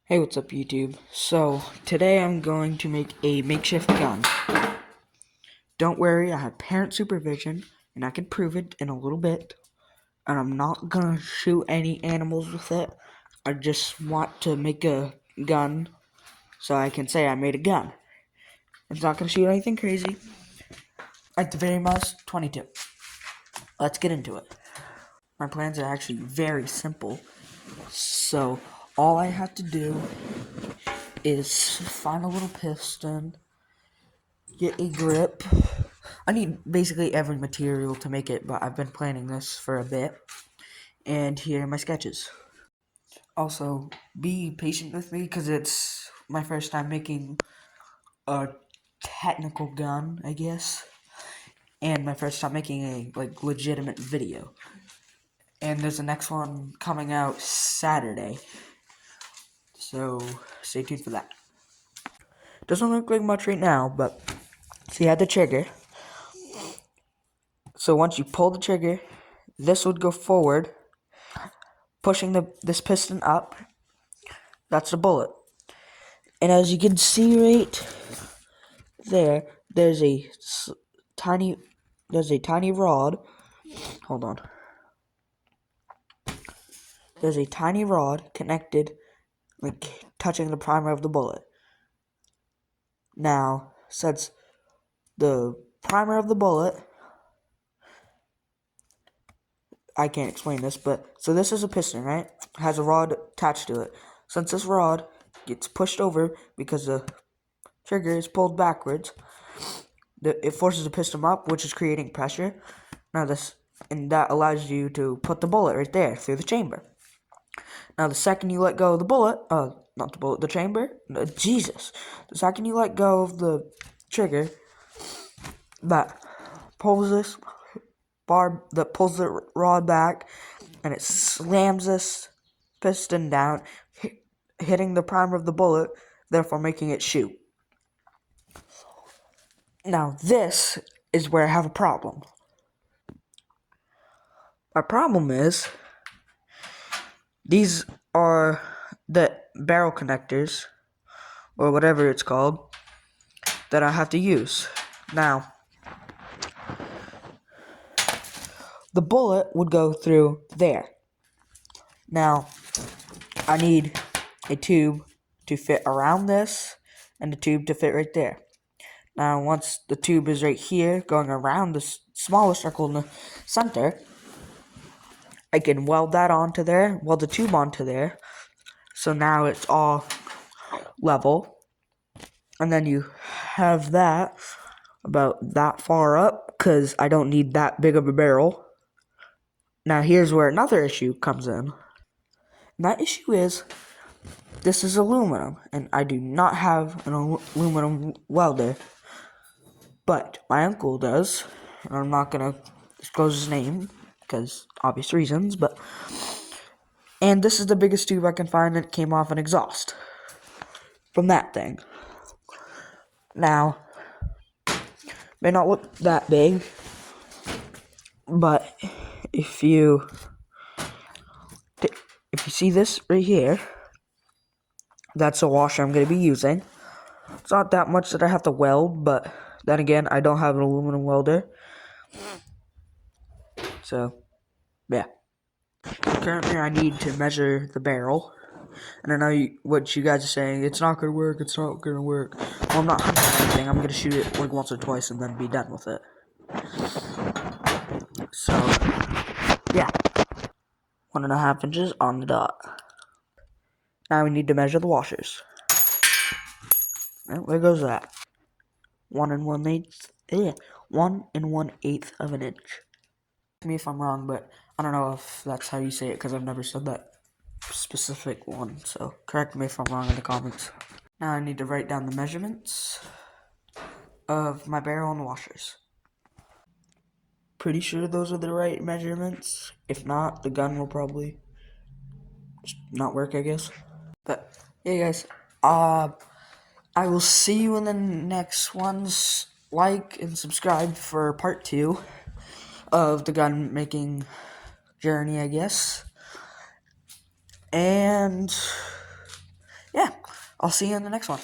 Hey, what's up YouTube? So, today I'm going to make a makeshift gun. Don't worry, I have parent supervision, and I can prove it in a little bit. And I'm not gonna shoot any animals with it. I just want to make a gun so I can say I made a gun. It's not gonna shoot anything crazy. At the very most, 22. Let's get into it. My plans are actually very simple. So, all I have to do is find a little piston, get a grip. I need basically every material to make it, but I've been planning this for a bit. And here are my sketches. Also, be patient with me because it's my first time making a technical gun, I guess. And my first time making a legitimate video. And there's the next one coming out Saturday. So stay tuned for that. Doesn't look like much right now, but see, I had the trigger. So once you pull the trigger, this would go forward, pushing this piston up. That's the bullet. And as you can see right there, there's a tiny rod. Hold on. There's a tiny rod connected, like touching the primer of the bullet. Now, since the primer of the bullet, I can't explain this, but so this is a piston, right? It has a rod attached to it. Since this rod gets pushed over because the trigger is pulled backwards, it forces the piston up, which is creating pressure. Now that allows you to put the bullet right there through the chamber. Now the second you let go of the bullet, not the bullet, the chamber, Jesus. The second you let go of the trigger, that pulls this that pulls the rod back, and it slams this piston down, hitting the primer of the bullet, therefore making it shoot. Now this is where I have a problem. My problem is these are the barrel connectors, or whatever it's called, that I have to use. Now, the bullet would go through there. Now, I need a tube to fit around this, and a tube to fit right there. Now, once the tube is right here, going around the smaller circle in the center, I can weld that onto there, weld the tube onto there, so now it's all level. And then you have that about that far up, because I don't need that big of a barrel. Now here's where another issue comes in. And that issue is, this is aluminum, and I do not have an aluminum welder. But my uncle does, and I'm not going to disclose his name, because obvious reasons, and this is the biggest tube I can find, and it came off an exhaust from that thing. Now, may not look that big, but if you see this right here, that's a washer I'm going to be using. It's not that much that I have to weld, but then again, I don't have an aluminum welder. So, yeah. Currently, I need to measure the barrel. And I know what you guys are saying, it's not going to work, it's not going to work. Well, I'm not hunting anything, I'm going to shoot it like once or twice and then be done with it. So, yeah. 1.5 inches on the dot. Now we need to measure the washers. Where goes that? 1 1/8 of an inch. Correct me if I'm wrong, but I don't know if that's how you say it because I've never said that specific one. So correct me if I'm wrong in the comments. Now I need to write down the measurements of my barrel and washers. Pretty sure those are the right measurements. If not, the gun will probably just not work, I guess. But yeah, guys. I will see you in the next ones. Like and subscribe for part 2 of the gun making journey, I guess. And yeah, I'll see you in the next one.